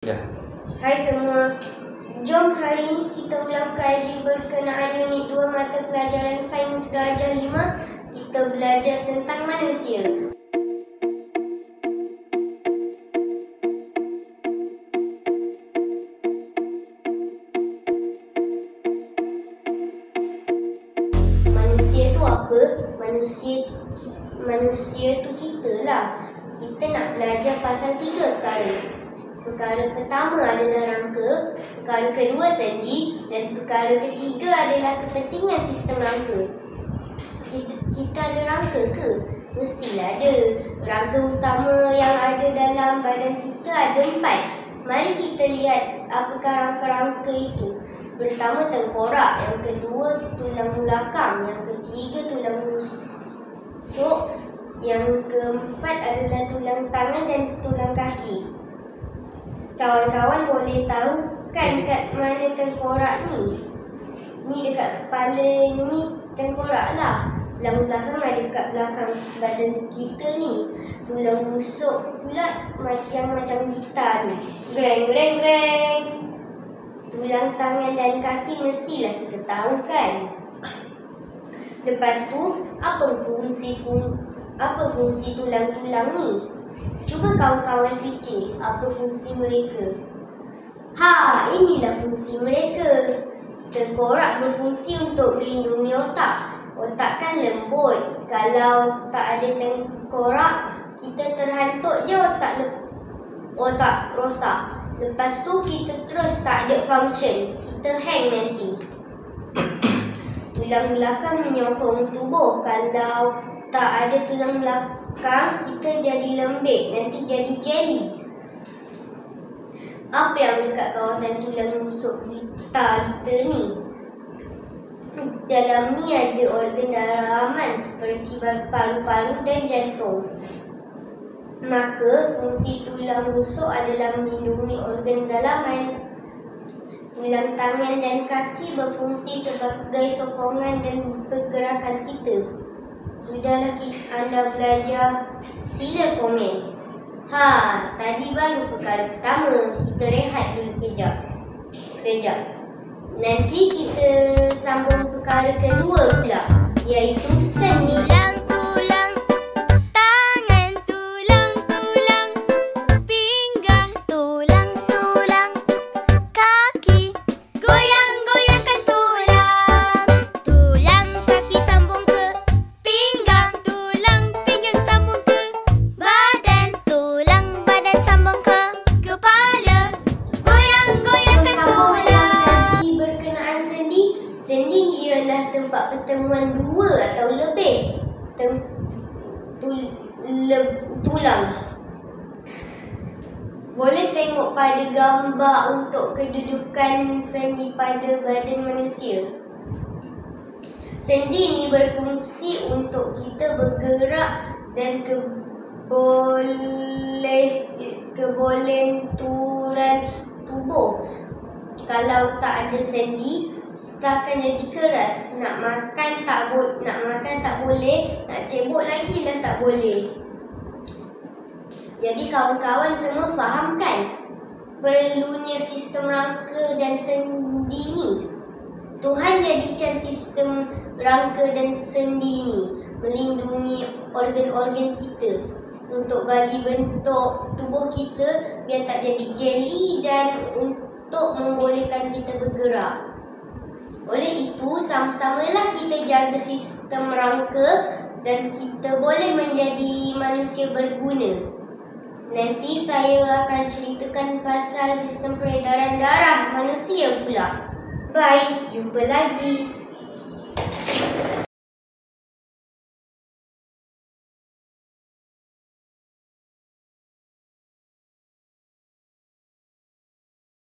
Ya. Hai semua, jom hari ini kita ulang kaji berkenaan unit 2 mata pelajaran sains darjah 5. Kita belajar tentang manusia. Manusia tu apa? Manusia tu kita lah. Kita nak belajar pasal 3 perkara. Perkara pertama adalah rangka, perkara kedua sendi dan perkara ketiga adalah kepentingan sistem rangka. Kita ada rangka ke? Mestilah ada. Rangka utama yang ada dalam badan kita ada 4. Mari kita lihat apakah rangka-rangka itu. Pertama tengkorak, yang kedua tulang belakang, yang ketiga tulang rusuk, yang keempat adalah tulang tangan dan tulang kaki. Kawan-kawan boleh tahu kan kat mana tengkorak ni? Ni dekat kepala ni tengkorak lah. Tulang belakang ada kat belakang badan kita ni. Tulang rusuk pula macam gitar ni. Greng greng greng. Tulang tangan dan kaki mestilah kita tahu kan. Lepas tu apa fungsi tulang-tulang ni? Cuba kawan-kawan fikir apa fungsi mereka. Inilah fungsi mereka. Tengkorak berfungsi untuk melindungi otak. Otak kan lembut. Kalau tak ada tengkorak, kita terhantuk je otak rosak. Lepas tu kita terus tak ada function. Kita hang nanti. Tulang belakang menyokong tubuh. Kalau tak ada tulang belakang, kita jadi lembek, nanti jadi jelly. Apa yang dekat kawasan tulang rusuk kita ni? Dalam ni ada organ dalaman seperti paru-paru dan jantung. Maka fungsi tulang rusuk adalah melindungi organ dalaman. Tulang tangan dan kaki berfungsi sebagai sokongan dan pergerakan kita. Sudahlah anda belajar, sila komen. Tadi baru perkara pertama. Kita rehat dulu sekejap. Nanti kita sambung perkara kedua pula, iaitu sendi. Sendi ialah tempat pertemuan dua atau lebih tulang. Boleh tengok pada gambar untuk kedudukan sendi pada badan manusia. Sendi ni berfungsi untuk kita bergerak dan kebolenturan tubuh. Kalau tak ada sendi, kita akan jadi keras. Nak makan tak boleh, nak cebok lagi lah tak boleh. Jadi kawan-kawan semua faham kan perlunya sistem rangka dan sendi ni? Tuhan jadikan sistem rangka dan sendi ni melindungi organ-organ kita untuk bagi bentuk tubuh kita biar tak jadi jelly dan untuk membolehkan kita bergerak. Oleh itu, sama-samalah kita jaga sistem rangka dan kita boleh menjadi manusia berguna. Nanti saya akan ceritakan pasal sistem peredaran darah manusia pula. Bye, jumpa lagi.